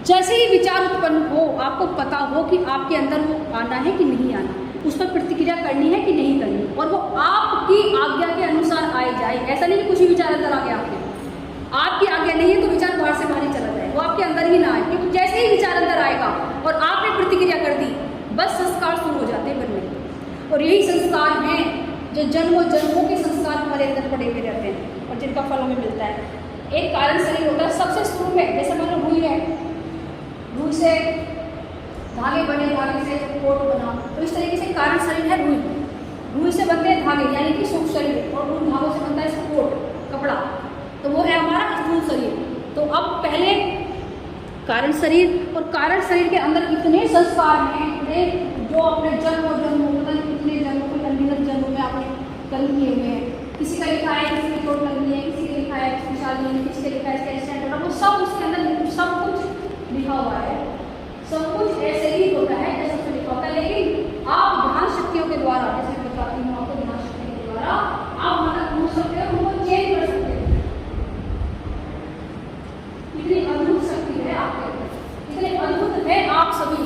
जैसे ही विचार उत्पन्न हो, आपको पता हो कि आपके अंदर वो आना है कि नहीं आना, उस पर प्रतिक्रिया करनी है कि नहीं करनी, और वो आपकी आज्ञा के अनुसार आए जाए। ऐसा नहीं कि कुछ ही विचार अंदर आ गया आपकी आज्ञा नहीं है तो विचार बाहर से बाहर ही चला जाए, वो आपके अंदर ही ना आए, क्योंकि जैसे ही विचार अंदर आएगा और आपने प्रतिक्रिया कर दी, बस संस्कार शुरू हो जाते हैं बनने। और यही संस्कार हैं जो जन्मों जन्मों के संस्कार हमारे अंदर पड़े हुए रहते हैं और जिनका फल हमें मिलता है। एक कारण शरीर होता है सबसे शुरू में, जैसे मान लो रुई है, रुई से धागे बने, धागे से कोट बना, तो इस तरीके से कारण शरीर है रुई। रुई से बनते हैं धागे यानी कि सूक्ष्म शरीर, और उन धागों से बनता है कोट, कपड़ा, तो वो है हमारा स्थूल शरीर। तो अब पहले कारण शरीर, और कारण शरीर के अंदर इतने संस्कार हैं, इतने जो अपने जन्मों पता नहीं कितने जन्मों को अनगिनत जन्मों में आपने कर्म किए हुए हैं। किसी का लिखा है किसी की चोट लगी है, किसी का लिखा है किसी शादी है, किसी का लिखा है इसका एक्सीडेंट होना, वो सब उसके अंदर सब कुछ लिखा हुआ है। सब कुछ ऐसे ही होता है जैसे उसमें लिखा होता है, लेकिन आप ध्यान शक्तियों के द्वारा, जैसे मैं बताती हूँ आपको, ध्यान शक्तियों के द्वारा आप मतलब पूछ सकते हो, उनको चेंज कर सकते हो। इतनी अद्भुत शक्ति है आपके अंदर, इतने अद्भुत है आप सभी,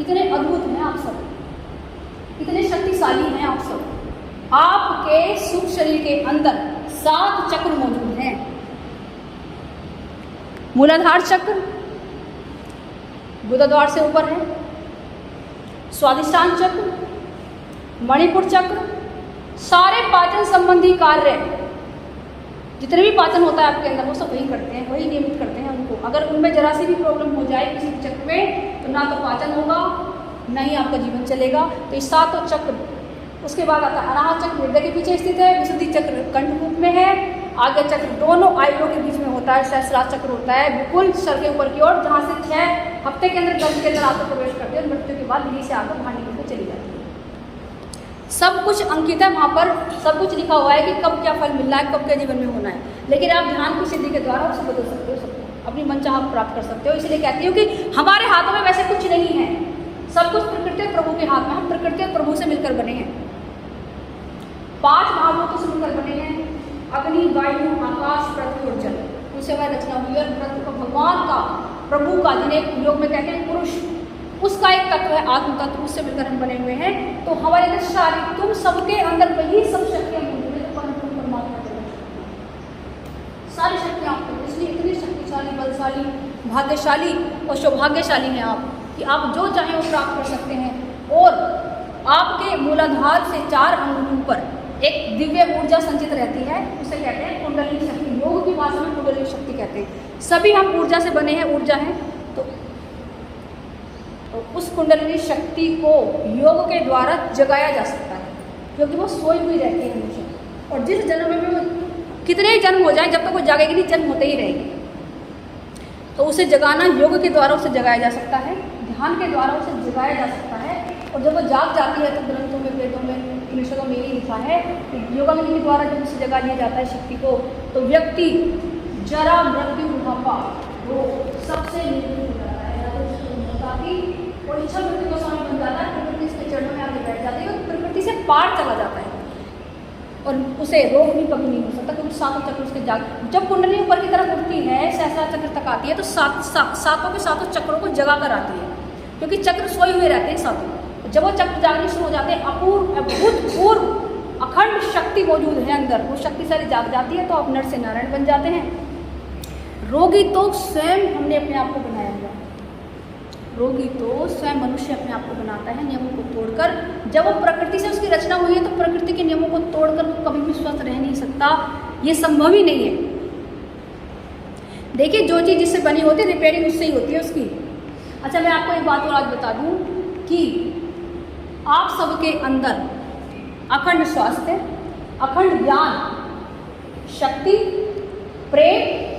इतने अद्भुत हैं आप सब, इतने शक्तिशाली हैं आप सब। आपके सूक्ष्म शरीर के अंदर 7 चक्र मौजूद हैं। मूलाधार चक्र गुदाद्वार से ऊपर है, स्वादिष्टान चक्र, मणिपुर चक्र, सारे पाचन संबंधी कार्य जितने भी पाचन होता है आपके अंदर वो सब वही करते हैं, वही नियमित करते हैं उनको। अगर उनमें जरा सी भी प्रॉब्लम हो जाए किसी चक्र में, तो ना तो पाचन होगा ना ही आपका जीवन चलेगा। तो ये 7 चक्र, उसके बाद आता है अनाहत चक्र, हृदय के पीछे स्थित है, विशुद्धि चक्र कंठकूप में है, आगे चक्र दोनों आयुओं के बीच में होता है, सहस्रार चक्र होता है बिल्कुल सर के ऊपर की ओर, जहाँ से 6 हफ्ते के अंदर गर्भ के अंदर आकर प्रवेश करते हैं और मृत्यु के बाद यहीं से आकर बाहर निकल के चली जाती है। सब कुछ अंकित है वहाँ पर, सब कुछ लिखा हुआ है कि कब क्या फल मिलना है, कब क्या जीवन में होना है। लेकिन आप ध्यान की सिद्धि के द्वारा उसे बदल सकते हो, सबको अपनी मनचाहा प्राप्त कर सकते हो। इसलिए कहती हूँ कि हमारे हाथों में वैसे कुछ नहीं है, सब कुछ प्रकृति और प्रभु के हाथ में, हम प्रकृति और प्रभु से मिलकर बने हैं, 5 महाभूतों से मिलकर बने हैं, अग्नि, वायु, आकाश, पृथ्वी और जल, उनसे हमारी रचना हुई है। पृथ्वी को भगवान का, प्रभु का, जिन्हें योग में कहते हैं पुरुष, उसका एक तत्व है आत्म तत्व, उससे मिलकर हम बने हुए हैं। तो हमारे अंदर शारीरिक, तुम सबके अंदर वही सब शक्तियाँ मौजूद है, परमात्मा के सारी शक्तियाँ आपको, इसलिए इतनी शक्तिशाली, बलशाली, भाग्यशाली और सौभाग्यशाली हैं आप कि आप जो चाहें वो प्राप्त कर सकते हैं। और आपके मूलाधार से 4 अंगों पर एक दिव्य ऊर्जा संचित रहती है, उसे कहते हैं कुंडलिनी शक्ति, योग की भाषा में कुंडलिनी शक्ति कहते हैं। सभी हम ऊर्जा से बने हैं, ऊर्जा हैं, तो उस कुंडलिनी शक्ति को योग के द्वारा जगाया जा सकता है, क्योंकि वो सोई हुई रहती है हमेशा। और जिस जन्म में वो कितने ही जन्म हो जाए, जब तक वो जागेगी नहीं, जन्म होते ही रहेगी। तो उसे जगाना योग के द्वारा उसे जगाया जा सकता है, ध्यान के द्वारा उसे जगाया जा सकता है। और जब वो जाग जाती है तो ग्रंथों में, वेदों में, उपनिषदों में यही लिखा है कि योगाग्नि के द्वारा जब उसे जगा लिया जाता है शक्ति को, तो व्यक्ति जरा, मृत्यु, बुढ़ापा वो सबसे निर्भर हो जाता है, और इच्छा वृत्ति को स्वामी बन जाता है, प्रकृति इसके चरणों में आगे बैठ जाती है और प्रकृति से पार चला जाता है और उसे रोग भी कभी नहीं हो सकता, क्योंकि 7 चक्र उसके जाग, जब कुंडली ऊपर की तरफ उठती है, सहस्रार चक्र तक आती है, तो सातों के सातों चक्रों को जगा कर आती है, क्योंकि चक्र सोए हुए रहते हैं सातों। जब वो चक्र जागने शुरू हो जाते हैं, अपूर्व, अभूतपूर्व, अखंड शक्ति मौजूद है अंदर, वो शक्ति सारी जाग जाती है, तो आप नर से नारायण बन जाते हैं। रोगी तो स्वयं हमने अपने आप को बनाया हुआ, रोगी तो स्वयं मनुष्य अपने आप को बनाता है नियमों को तोड़कर। जब वो प्रकृति से उसकी रचना हुई है, तो प्रकृति के नियमों को तोड़कर वो कभी भी स्वस्थ रह नहीं सकता, ये संभव ही नहीं है। देखिए, जो चीज़ जिससे बनी होती है, रिपेयरिंग उससे ही होती है उसकी। अच्छा, मैं आपको एक बात और आज बता दूं कि आप सबके अंदर अखंड स्वास्थ्य, अखंड ज्ञान, शक्ति, प्रेम,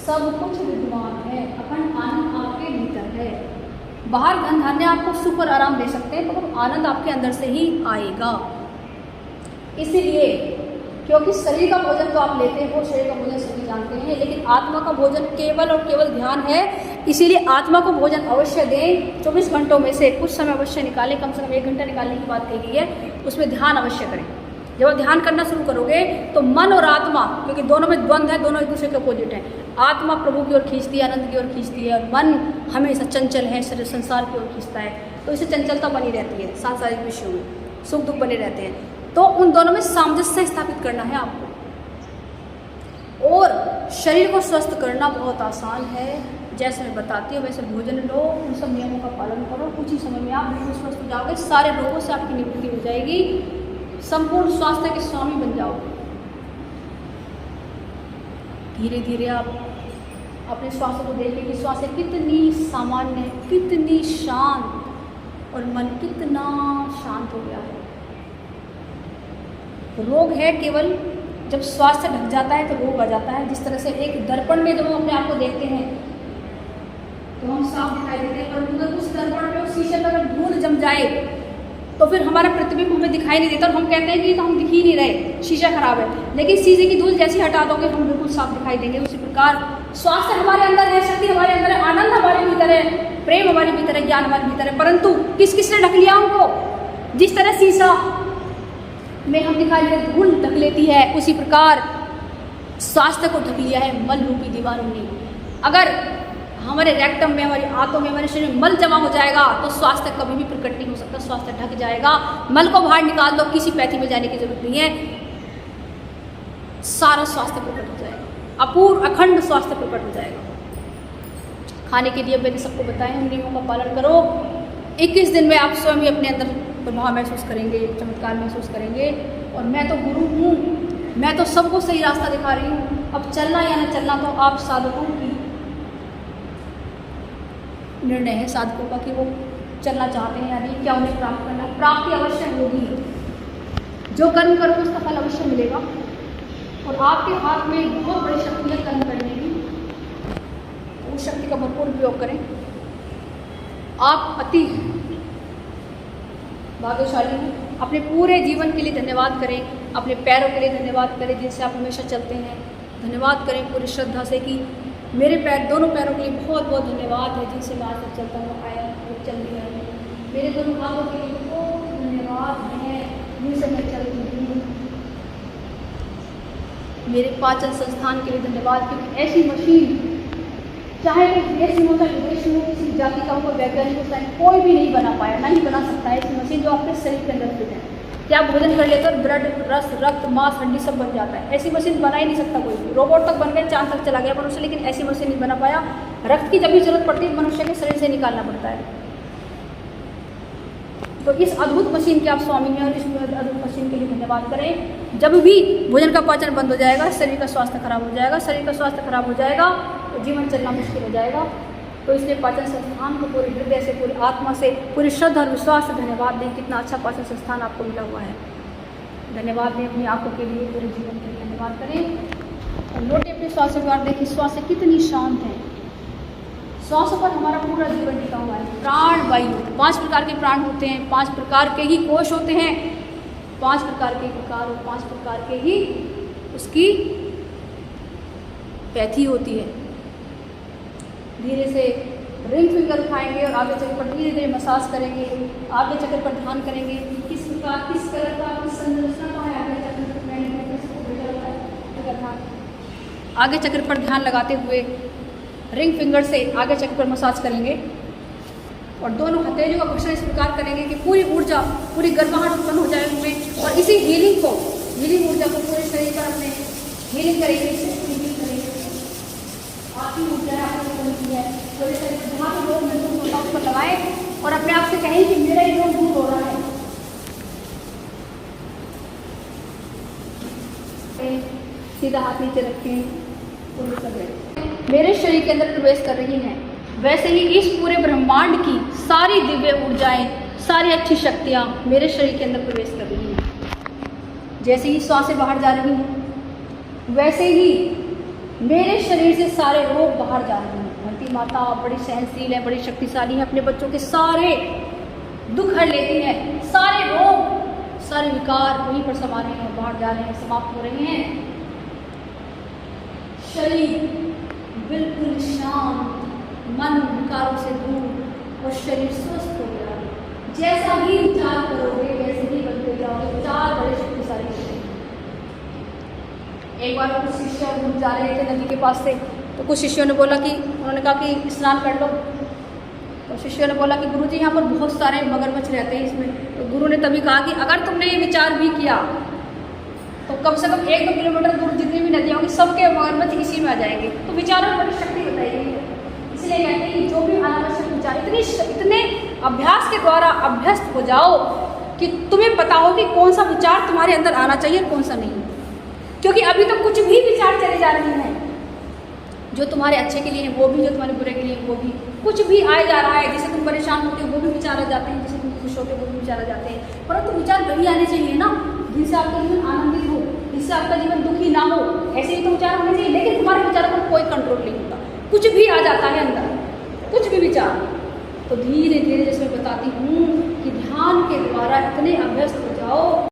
सब कुछ विद्यमान है, अखंड आनंद आपके भीतर है। बाहर धन धान्य आपको सुख और आराम दे सकते हैं, तो आनंद आपके अंदर से ही आएगा। इसीलिए, क्योंकि शरीर का भोजन तो आप लेते हो, शरीर का भोजन सभी जानते हैं, लेकिन आत्मा का भोजन केवल और केवल ध्यान है। इसीलिए आत्मा को भोजन अवश्य दें, 24 घंटों में से कुछ समय अवश्य निकालें, कम से कम 1 घंटा निकालने की बात कही गई है, उसमें ध्यान अवश्य करें। जब आप ध्यान करना शुरू करोगे तो मन और आत्मा, क्योंकि दोनों में द्वंद्व है, दोनों एक दूसरे के अपोजिट है। आत्मा प्रभु की ओर खींचती है, आनंद की ओर खींचती है, और मन हमेशा चंचल है, संसार की ओर खींचता है। तो इसे चंचलता बनी रहती है सांसारिक विषयों में, सुख दुख बने रहते हैं। तो उन दोनों में सामंजस्य स्थापित करना है आपको। और शरीर को स्वस्थ करना बहुत आसान है, जैसे मैं बताती हूँ वैसे भोजन लो, उन सब नियमों का पालन करो, कुछ ही समय में आप बिल्कुल स्वस्थ हो जाओगे, सारे रोगों से आपकी निवृत्ति हो जाएगी, संपूर्ण स्वास्थ्य के स्वामी बन जाओगे। धीरे धीरे आप अपने स्वास्थ्य को देखें कि स्वास्थ्य कितनी सामान्य, कितनी शांत, और मन कितना शांत हो गया है। रोग है केवल जब स्वास्थ्य ढक जाता है तो रोग आ जाता है। जिस तरह से एक दर्पण में जब हम अपने आप को देखते हैं तो हम साफ दिखाई देते हैं, परंतु अगर उस दर्पण में उस शीशे पर अगर धूल जम जाए तो फिर हमारा प्रतिबिंब हमें दिखाई नहीं देता, और हम कहते हैं कि तो हम दिख ही नहीं रहे, शीशा खराब है। लेकिन शीशे की धूल जैसे हटा दोगे हम बिल्कुल साफ दिखाई देंगे। उसी प्रकार स्वास्थ्य हमारे अंदर है, शक्ति हमारे अंदर है, आनंद हमारे भीतर है, प्रेम हमारे भीतर है, ज्ञान हमारे भीतर है, परंतु किस किसने ढक लिया उनको? जिस तरह शीशा में हम दिखाई देते धूल ढक लेती है, उसी प्रकार स्वास्थ्य को ढक लिया है मल रूपी दीवारों ने। अगर हमारे रेक्टम में, हमारी आंतों में, हमारे शरीर में मल जमा हो जाएगा तो स्वास्थ्य कभी भी प्रकट नहीं हो सकता, स्वास्थ्य ढक जाएगा। मल को बाहर निकाल दो, किसी पैथी में जाने की जरूरत नहीं है, सारा स्वास्थ्य प्रकट हो जाएगा, अपूर्व अखंड स्वास्थ्य प्रकट हो जाएगा। खाने के लिए मैंने सबको बताया, उन नियमों का पालन करो। 21 दिन में आप स्वयं ही अपने अंदर प्रभाव महसूस करेंगे, चमत्कार महसूस करेंगे। और मैं तो गुरु हूँ, मैं तो सबको सही रास्ता दिखा रही हूँ, अब चलना या न चलना तो आप साधकों की निर्णय है, साधकों का, कि वो चलना चाहते हैं या नहीं, क्या उन्हें प्राप्त करना। प्राप्ति अवश्य होगी, जो कर्म करोगे उसका फल अवश्य मिलेगा। और आपके हाथ में एक बहुत बड़ी शक्ति है कर्म करने की, उस शक्ति का भरपूर उपयोग करें। आप अति भाग्यशाली हैं। अपने पूरे जीवन के लिए धन्यवाद करें, अपने पैरों के लिए धन्यवाद करें जिनसे आप हमेशा चलते हैं। धन्यवाद करें पूरी श्रद्धा से कि मेरे पैर, दोनों पैरों के लिए बहुत बहुत धन्यवाद है जिनसे मैं आज तक चलता हूँ, आया हूँ, चल रही हूँ। मेरे दोनों हाथों के लिए बहुत धन्यवाद है जिनसे मैं चलती हूँ। मेरे पाचन संस्थान के लिए धन्यवाद, क्योंकि ऐसी मशीन चाहे वो देश में होता है, विदेश में, किसी जाति का हो, वैज्ञानिक होता है, कोई भी नहीं बना पाया, ना ही बना सकता है ऐसी मशीन जो आपके शरीर के अंदर फिट है। क्या आप भोजन कर लेते हो, ब्लड, रस, रक्त, मांस, हड्डी सब बन जाता है। ऐसी मशीन बना ही नहीं सकता कोई भी। रोबोट तक बन गए, चांद तक चला गया मनुष्य, लेकिन ऐसी मशीन नहीं बना पाया। रक्त की जब भी जरूरत पड़ती है मनुष्य के शरीर से निकालना पड़ता है। तो इस अद्भुत मशीन के आप स्वामी हैं, और इस अद्भुत मशीन के लिए धन्यवाद करें। जब भी भोजन का पाचन बंद हो जाएगा, शरीर का स्वास्थ्य खराब हो जाएगा, शरीर का स्वास्थ्य खराब हो जाएगा तो जीवन चलना मुश्किल हो जाएगा। तो इसलिए पाचन संस्थान को पूरे हृदय से, पूरी आत्मा से, पूरी श्रद्धा और विश्वास से धन्यवाद दें। कितना अच्छा पाचन संस्थान आपको मिला हुआ है। धन्यवाद दें अपनी आंखों के लिए, पूरे जीवन के लिए धन्यवाद करें। और लौटे अपने श्वास के द्वार देखिए, श्वास कितनी शांत है। श्वास पर हमारा पूरा जीवन टिका हुआ है। प्राण वायु, 5 प्रकार के प्राण होते हैं, 5 प्रकार के ही कोश होते हैं, 5 प्रकार के विकार और 5 प्रकार के ही उसकी पैथी होती है। धीरे से रिंग फिंगर उठाएंगे और आगे चक्कर पर धीरे धीरे मसाज करेंगे। आगे चक्कर पर ध्यान करेंगे किस प्रकार, किस कलर का, किस संरचना का है आगे चक्कर पर। आगे चक्कर पर ध्यान लगाते हुए रिंग फिंगर से आगे चक्कर पर मसाज करेंगे और दोनों हथेलियों का घर्षण इस प्रकार करेंगे कि पूरी ऊर्जा, पूरी गर्माहट उत्पन्न हो जाए उनमें। और इसी हीलिंग ऊर्जा को पूरे शरीर पर अपने हीलिंग करेंगे, आपकी ऊर्जा आपको मिलती है पूरे शरीर पर। जहाँ पर लोग महसूस होता है उस पर लगाएं और अपने आप से कहें कि मेरा ये रोग दूर हो रहा है। सीधा हाथ नीचे रखें, मेरे शरीर के अंदर प्रवेश कर रही हैं, वैसे ही इस पूरे ब्रह्मांड की सारी दिव्य ऊर्जाएं, सारी अच्छी शक्तियां मेरे शरीर के अंदर प्रवेश कर रही हैं। जैसे ही सांसें बाहर जा रही हैं, वैसे ही मेरे शरीर से सारे रोग बाहर जा रहे हैं। धरती माता बड़ी सहनशील है, बड़ी शक्तिशाली है, अपने बच्चों के सारे दुख हर लेती है। सारे रोग, सारे विकार वहीं पर समा रहे हैं, बाहर जा रहे हैं, समाप्त हो रहे हैं। शरीर बिल्कुल शांत, मन विकारों से दूर और शरीर स्वस्थ हो गया। जैसा ही विचार करोगे वैसे ही बनते जाओगे। 4 बड़े शक्तिशाली एक बार कुछ शिष्य घूम जा रहे थे नदी के पास से, तो कुछ शिष्यों ने बोला कि उन्होंने कहा कि स्नान कर लो। तो शिष्यों ने बोला कि गुरुजी यहाँ पर बहुत सारे मगरमच्छ रहते हैं इसमें। तो गुरु ने तभी कहा कि अगर तुमने ये विचार भी किया तो कम से कम 1-2 किलोमीटर दूर जितनी भी नदियाँ होंगी सबके मगरमच्छ इसी में आ जाएंगे। तो विचारों में बड़ी शक्ति बताई गई है। इसलिए कहते हैं कि जो भी अनावश्यक विचार इतने अभ्यास के द्वारा अभ्यस्त हो जाओ कि तुम्हें पता हो कि कौन सा विचार तुम्हारे अंदर आना चाहिए और कौन सा नहीं। क्योंकि अभी तो कुछ भी विचार चले जा रहे हैं, जो तुम्हारे अच्छे के लिए है वो भी, जो तुम्हारे बुरे के लिए वो भी, कुछ भी आए जा रहा है। जिससे तुम परेशान होते हो वो भी विचार आ जाते हैं, जिससे तुम खुश होते हो वो भी विचार आ जाते हैं। परंतु विचार वही आने चाहिए ना जिनसे आपका जीवन आनंदित हो, जिससे आपका जीवन दुखी ना हो। ऐसे ही तो विचार होने चाहिए, लेकिन तुम्हारे विचारों पर कोई कंट्रोल नहीं होता, कुछ भी आ जाता है अंदर, कुछ भी विचार। तो धीरे धीरे जैसे मैं बताती हूँ कि ध्यान के द्वारा इतने अभ्यस्त हो जाओ